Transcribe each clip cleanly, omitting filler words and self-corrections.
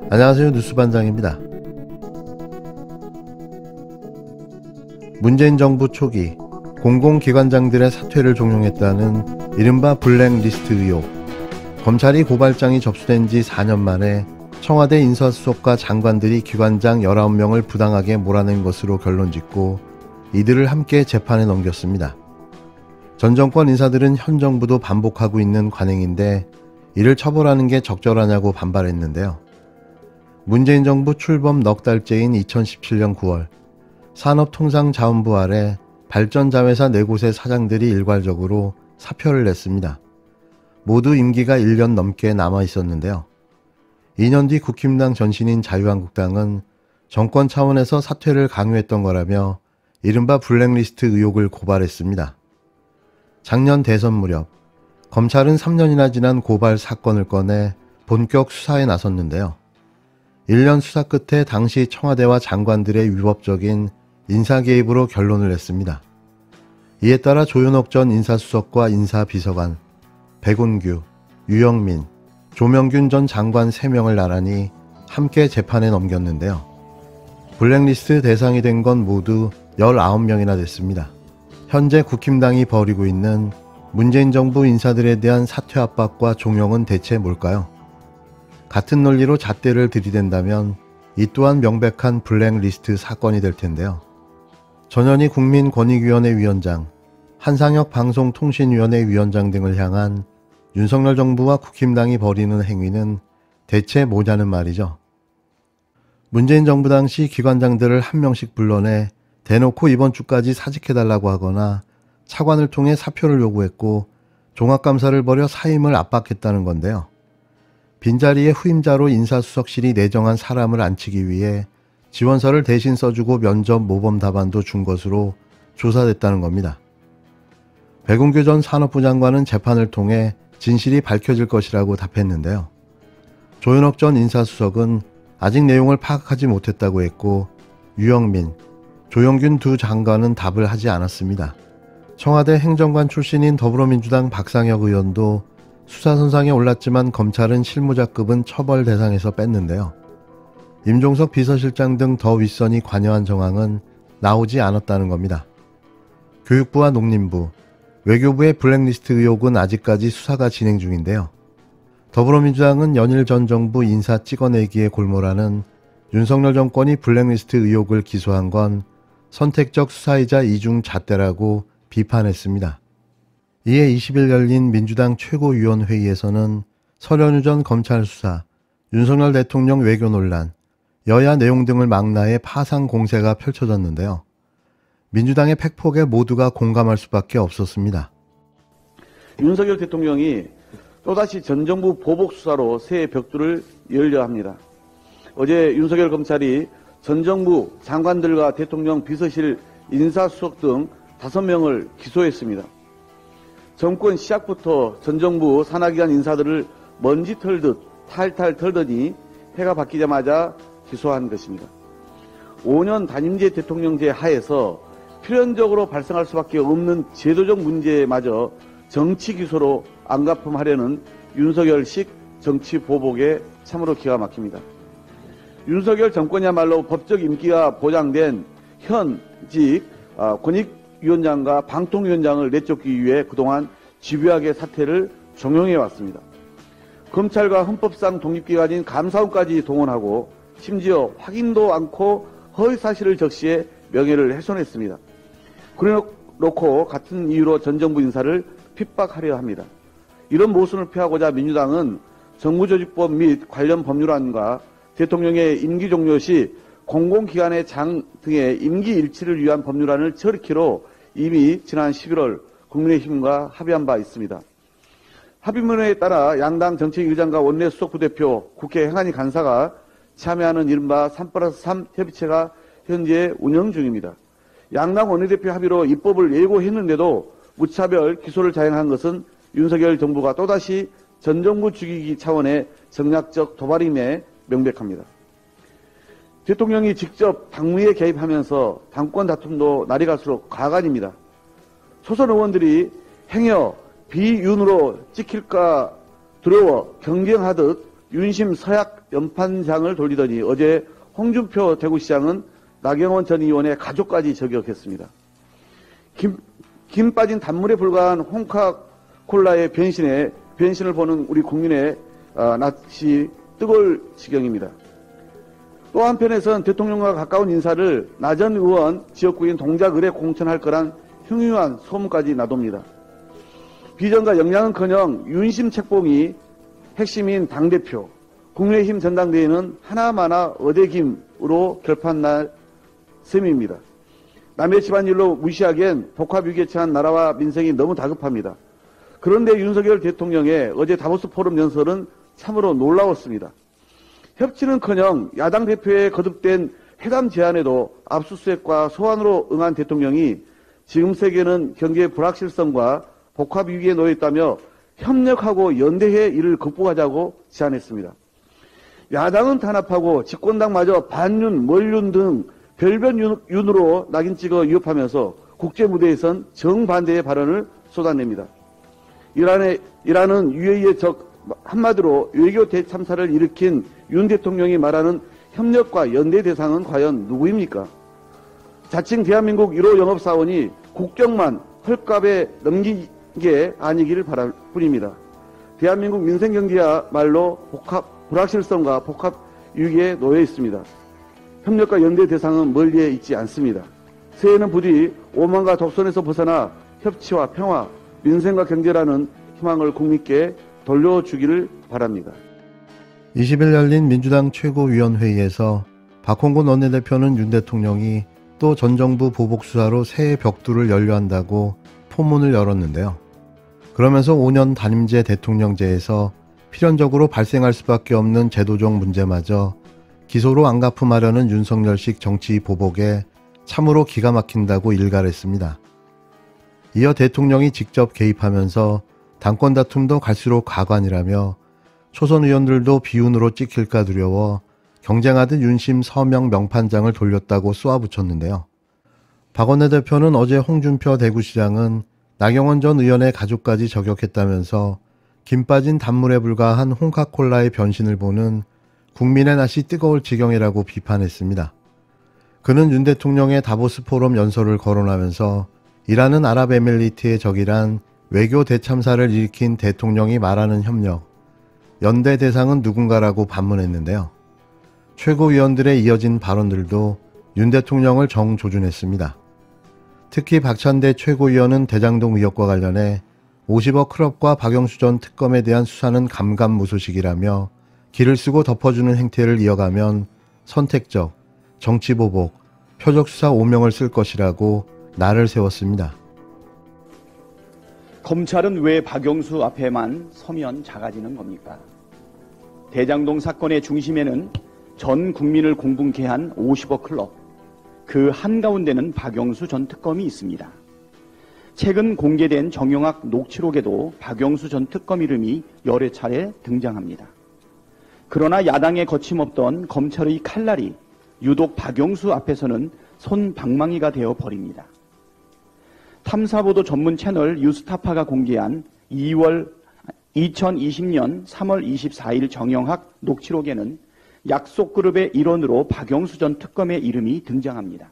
안녕하세요. 뉴스반장입니다. 문재인 정부 초기 공공기관장들의 사퇴를 종용했다는 이른바 블랙리스트 의혹. 검찰이 고발장이 접수된 지 4년 만에 청와대 인사수석과 장관들이 기관장 19명을 부당하게 몰아낸 것으로 결론짓고 이들을 함께 재판에 넘겼습니다. 전 정권 인사들은 현 정부도 반복하고 있는 관행인데 이를 처벌하는 게 적절하냐고 반발했는데요. 문재인 정부 출범 넉 달째인 2017년 9월 산업통상자원부 아래 발전자회사 4곳의 사장들이 일괄적으로 사표를 냈습니다. 모두 임기가 1년 넘게 남아 있었는데요. 2년 뒤 국힘당 전신인 자유한국당은 정권 차원에서 사퇴를 강요했던 거라며 이른바 블랙리스트 의혹을 고발했습니다. 작년 대선 무렵 검찰은 3년이나 지난 고발 사건을 꺼내 본격 수사에 나섰는데요. 1년 수사 끝에 당시 청와대와 장관들의 위법적인 인사 개입으로 결론을 냈습니다. 이에 따라 조현옥 전 인사수석과 인사비서관, 백운규, 유영민, 조명균 전 장관 3명을 나란히 함께 재판에 넘겼는데요. 블랙리스트 대상이 된 건 모두 19명이나 됐습니다. 현재 국힘당이 벌이고 있는 문재인 정부 인사들에 대한 사퇴 압박과 종용은 대체 뭘까요? 같은 논리로 잣대를 들이댄다면 이 또한 명백한 블랙리스트 사건이 될 텐데요. 전현희 국민권익위원회 위원장, 한상혁 방송통신위원회 위원장 등을 향한 윤석열 정부와 국힘당이 벌이는 행위는 대체 뭐냐는 말이죠. 문재인 정부 당시 기관장들을 한 명씩 불러내 대놓고 이번 주까지 사직해달라고 하거나 차관을 통해 사표를 요구했고 종합감사를 벌여 사임을 압박했다는 건데요. 빈자리에 후임자로 인사수석실이 내정한 사람을 앉히기 위해 지원서를 대신 써주고 면접 모범 답안도 준 것으로 조사됐다는 겁니다. 백운규 전 산업부 장관은 재판을 통해 진실이 밝혀질 것이라고 답했는데요. 조현옥 전 인사수석은 아직 내용을 파악하지 못했다고 했고 유영민, 조영균 두 장관은 답을 하지 않았습니다. 청와대 행정관 출신인 더불어민주당 박상혁 의원도 수사선상에 올랐지만 검찰은 실무자급은 처벌 대상에서 뺐는데요. 임종석 비서실장 등 더 윗선이 관여한 정황은 나오지 않았다는 겁니다. 교육부와 농림부, 외교부의 블랙리스트 의혹은 아직까지 수사가 진행 중인데요. 더불어민주당은 연일 전 정부 인사 찍어내기에 골몰하는 윤석열 정권이 블랙리스트 의혹을 기소한 건 선택적 수사이자 이중 잣대라고 비판했습니다. 이에 20일 열린 민주당 최고위원회의에서는 설현우 전 검찰 수사, 윤석열 대통령 외교 논란, 여야 내용 등을 망라해 파상 공세가 펼쳐졌는데요. 민주당의 팩폭에 모두가 공감할 수밖에 없었습니다. 윤석열 대통령이 또다시 전 정부 보복 수사로 새 벽두를 열려 합니다. 어제 윤석열 검찰이 전 정부 장관들과 대통령 비서실 인사수석 등 5명을 기소했습니다. 정권 시작부터 전 정부 산하기관 인사들을 먼지 털듯 탈탈 털더니 해가 바뀌자마자 기소한 것입니다. 5년 단임제 대통령제 하에서 필연적으로 발생할 수밖에 없는 제도적 문제마저 정치 기소로 안가품하려는 윤석열식 정치 보복에 참으로 기가 막힙니다. 윤석열 정권이야말로 법적 임기가 보장된 현직 권익위원장과 방통위원장을 내쫓기 위해 그동안 집요하게 사퇴를 종용해 왔습니다. 검찰과 헌법상 독립기관인 감사원까지 동원하고 심지어 확인도 않고 허위사실을 적시해 명예를 훼손했습니다. 그래놓고 같은 이유로 전 정부 인사를 핍박하려 합니다. 이런 모순을 피하고자 민주당은 정부조직법 및 관련 법률안과 대통령의 임기 종료 시 공공기관의 장 등의 임기 일치를 위한 법률안을 처리키로 이미 지난 11월 국민의힘과 합의한 바 있습니다. 합의문에 따라 양당 정책위의장과 원내수석 부대표, 국회 행안위 간사가 참여하는 이른바 3+3 협의체가 현재 운영 중입니다. 양당 원내대표 합의로 입법을 예고했는데도 무차별 기소를 자행한 것은 윤석열 정부가 또다시 전 정부 죽이기 차원의 정략적 도발임에 명백합니다. 대통령이 직접 당무에 개입하면서 당권 다툼도 날이 갈수록 가관입니다. 초선 의원들이 행여 비윤으로 찍힐까 두려워 경쟁하듯 윤심 서약 연판장을 돌리더니 어제 홍준표 대구시장은 나경원 전 의원의 가족까지 저격했습니다. 김 빠진 단물에 불과한 홍카콜라의 변신을 보는 우리 국민의 낯이 뜨거울 지경입니다. 또 한편에선 대통령과 가까운 인사를 나 전 의원 지역구인 동작을에 공천할 거란 흉흉한 소문까지 나돕니다. 비전과 역량은커녕 윤심 책봉이 핵심인 당대표, 국민의힘 전당대회는 하나마나 어대김으로 결판날 셈입니다. 남의 집안일로 무시하기엔 복합위기에 처한 나라와 민생이 너무 다급합니다. 그런데 윤석열 대통령의 어제 다보스 포럼 연설은 참으로 놀라웠습니다. 협치는커녕 야당 대표의 거듭된 회담 제안에도 압수수색과 소환으로 응한 대통령이 지금 세계는 경제 불확실성과 복합위기에 놓여 있다며 협력하고 연대해 이를 극복하자고 제안했습니다. 야당은 단합하고 집권당마저 반윤, 멀윤 등 별별 윤으로 낙인 찍어 위협하면서 국제무대에선 정반대의 발언을 쏟아냅니다. 이란은 UAE의 적, 한마디로 외교 대참사를 일으킨 윤 대통령이 말하는 협력과 연대 대상은 과연 누구입니까? 자칭 대한민국 1호 영업사원이 국경만 헐값에 넘긴 게 아니기를 바랄 뿐입니다. 대한민국 민생경제야말로 불확실성과 복합위기에 놓여 있습니다. 협력과 연대 대상은 멀리에 있지 않습니다. 새해는 부디 오만과 독선에서 벗어나 협치와 평화, 민생과 경제라는 희망을 국민께 돌려주기를 바랍니다. 20일 열린 민주당 최고위원회의에서 박홍근 원내대표는 윤 대통령이 또 전 정부 보복수사로 새해 벽두를 열려한다고 포문을 열었는데요. 그러면서 5년 단임제 대통령제에서 필연적으로 발생할 수밖에 없는 제도적 문제마저 기소로 안갚음하려는 윤석열식 정치 보복에 참으로 기가 막힌다고 일갈했습니다. 이어 대통령이 직접 개입하면서 당권 다툼도 갈수록 가관이라며 초선 의원들도 비운으로 찍힐까 두려워 경쟁하듯 윤심 서명 명판장을 돌렸다고 쏘아붙였는데요. 박 원내대표는 어제 홍준표 대구시장은 나경원 전 의원의 가족까지 저격했다면서 김 빠진 단물에 불과한 홍카콜라의 변신을 보는 국민의 낯이 뜨거울 지경이라고 비판했습니다. 그는 윤 대통령의 다보스 포럼 연설을 거론하면서 이라는 아랍에미리트의 적이란 외교 대참사를 일으킨 대통령이 말하는 협력, 연대 대상은 누군가라고 반문했는데요. 최고위원들의 이어진 발언들도 윤 대통령을 정조준했습니다. 특히 박찬대 최고위원은 대장동 의혹과 관련해 50억 클럽과 박영수 전 특검에 대한 수사는 감감무소식이라며 길을 쓰고 덮어주는 행태를 이어가면 선택적, 정치보복, 표적수사 오명을 쓸 것이라고 날을 세웠습니다. 검찰은 왜 박영수 앞에만 서면 작아지는 겁니까? 대장동 사건의 중심에는 전 국민을 공분케 한 50억 클럽, 그 한가운데는 박영수 전 특검이 있습니다. 최근 공개된 정영학 녹취록에도 박영수 전 특검 이름이 여러 차례 등장합니다. 그러나 야당의 거침없던 검찰의 칼날이 유독 박영수 앞에서는 손방망이가 되어 버립니다. 탐사보도 전문 채널 뉴스타파가 공개한 2020년 3월 24일 정영학 녹취록에는 약속그룹의 일원으로 박영수 전 특검의 이름이 등장합니다.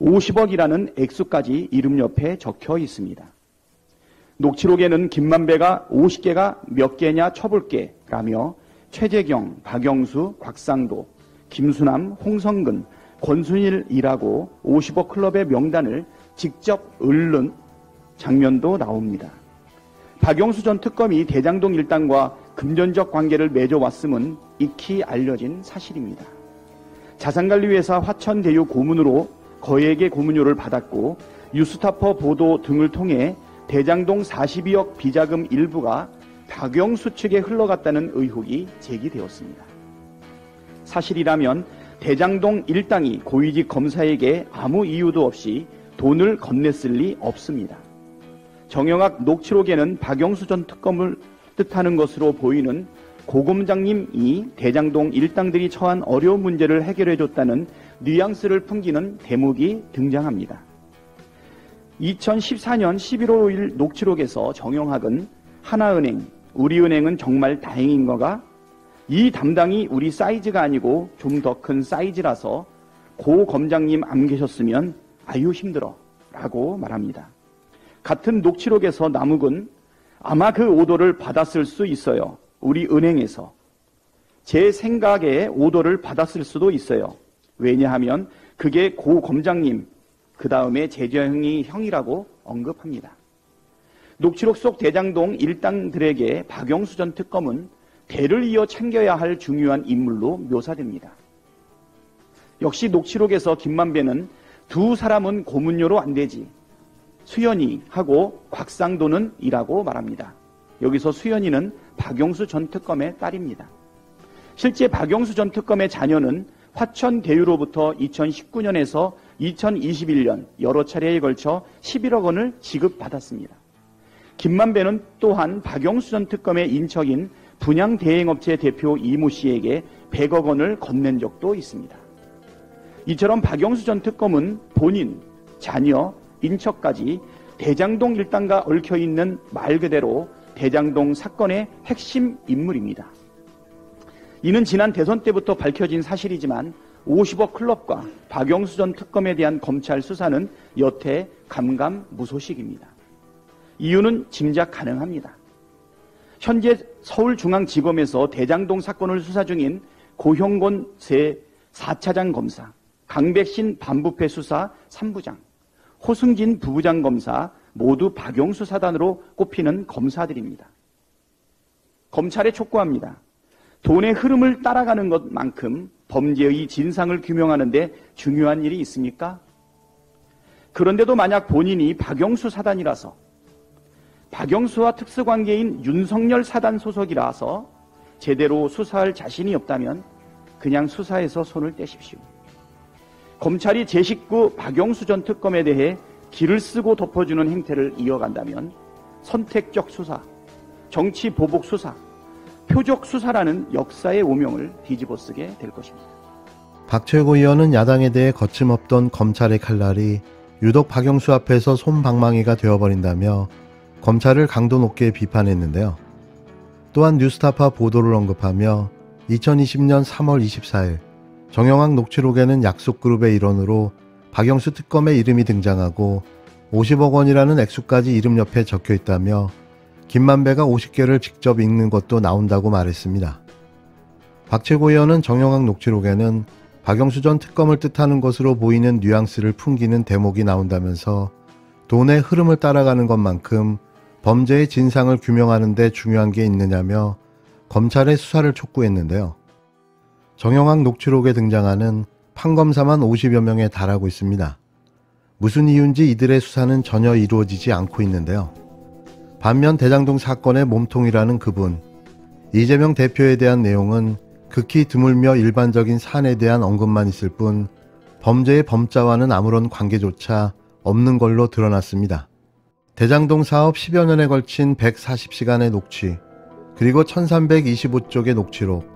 50억이라는 액수까지 이름 옆에 적혀 있습니다. 녹취록에는 김만배가 50개가 몇 개냐 쳐볼게 라며 최재경, 박영수, 곽상도, 김수남, 홍성근, 권순일이라고 50억 클럽의 명단을 직접 읊는 장면도 나옵니다. 박영수 전 특검이 대장동 일당과 금전적 관계를 맺어왔음은 익히 알려진 사실입니다. 자산관리회사 화천대유 고문으로 거액의 고문료를 받았고 뉴스타파 보도 등을 통해 대장동 42억 비자금 일부가 박영수 측에 흘러갔다는 의혹이 제기되었습니다. 사실이라면 대장동 일당이 고위직 검사에게 아무 이유도 없이 돈을 건넸을 리 없습니다. 정영학 녹취록에는 박영수 전 특검을 뜻하는 것으로 보이는 고검장님이 대장동 일당들이 처한 어려운 문제를 해결해줬다는 뉘앙스를 풍기는 대목이 등장합니다. 2014년 11월 5일 녹취록에서 정영학은 하나은행, 우리은행은 정말 다행인 거가 이 담당이 우리 사이즈가 아니고 좀 더 큰 사이즈라서 고 검장님 안 계셨으면 아유 힘들어 라고 말합니다. 같은 녹취록에서 남욱은 아마 그 오더를 받았을 수 있어요. 우리 은행에서. 제 생각에 오더를 받았을 수도 있어요. 왜냐하면 그게 고 검장님, 그 다음에 제재형이 형이라고 언급합니다. 녹취록 속 대장동 일당들에게 박영수 전 특검은 대를 이어 챙겨야 할 중요한 인물로 묘사됩니다. 역시 녹취록에서 김만배는 두 사람은 고문료로 안 되지. 수연이 하고 곽상도는 이라고 말합니다. 여기서 수연이는 박영수 전 특검의 딸입니다. 실제 박영수 전 특검의 자녀는 화천대유로부터 2019년에서 2021년 여러 차례에 걸쳐 11억 원을 지급받았습니다. 김만배는 또한 박영수 전 특검의 인척인 분양대행업체 대표 이모 씨에게 100억 원을 건넨 적도 있습니다. 이처럼 박영수 전 특검은 본인, 자녀, 인척까지 대장동 일당과 얽혀있는 말 그대로 대장동 사건의 핵심 인물입니다. 이는 지난 대선 때부터 밝혀진 사실이지만 50억 클럽과 박영수 전 특검에 대한 검찰 수사는 여태 감감무소식입니다. 이유는 짐작 가능합니다. 현재 서울중앙지검에서 대장동 사건을 수사 중인 고형곤 제4차장 검사, 강백신 반부패 수사 3부장, 호승진 부부장 검사 모두 박영수 사단으로 꼽히는 검사들입니다. 검찰에 촉구합니다. 돈의 흐름을 따라가는 것만큼 범죄의 진상을 규명하는 데 중요한 일이 있습니까? 그런데도 만약 본인이 박영수 사단이라서 박영수와 특수관계인 윤석열 사단 소속이라서 제대로 수사할 자신이 없다면 그냥 수사에서 손을 떼십시오. 검찰이 제 식구 박영수 전 특검에 대해 길을 쓰고 덮어주는 행태를 이어간다면 선택적 수사, 정치 보복 수사, 표적 수사라는 역사의 오명을 뒤집어쓰게 될 것입니다. 박 최고위원은 야당에 대해 거침없던 검찰의 칼날이 유독 박영수 앞에서 솜방망이가 되어버린다며 검찰을 강도 높게 비판했는데요. 또한 뉴스타파 보도를 언급하며 2020년 3월 24일 정영학 녹취록에는 약속그룹의 일원으로 박영수 특검의 이름이 등장하고 50억 원이라는 액수까지 이름 옆에 적혀 있다며 김만배가 50개를 직접 읽는 것도 나온다고 말했습니다. 박 최고위원은 정영학 녹취록에는 박영수 전 특검을 뜻하는 것으로 보이는 뉘앙스를 풍기는 대목이 나온다면서 돈의 흐름을 따라가는 것만큼 범죄의 진상을 규명하는 데 중요한 게 있느냐며 검찰의 수사를 촉구했는데요. 정영학 녹취록에 등장하는 판검사만 50여 명에 달하고 있습니다. 무슨 이유인지 이들의 수사는 전혀 이루어지지 않고 있는데요. 반면 대장동 사건의 몸통이라는 그분, 이재명 대표에 대한 내용은 극히 드물며 일반적인 사안에 대한 언급만 있을 뿐 범죄의 범자와는 아무런 관계조차 없는 걸로 드러났습니다. 대장동 사업 10여 년에 걸친 140시간의 녹취, 그리고 1325쪽의 녹취록,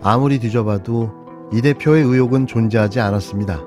아무리 뒤져봐도 이 대표의 의혹은 존재하지 않았습니다.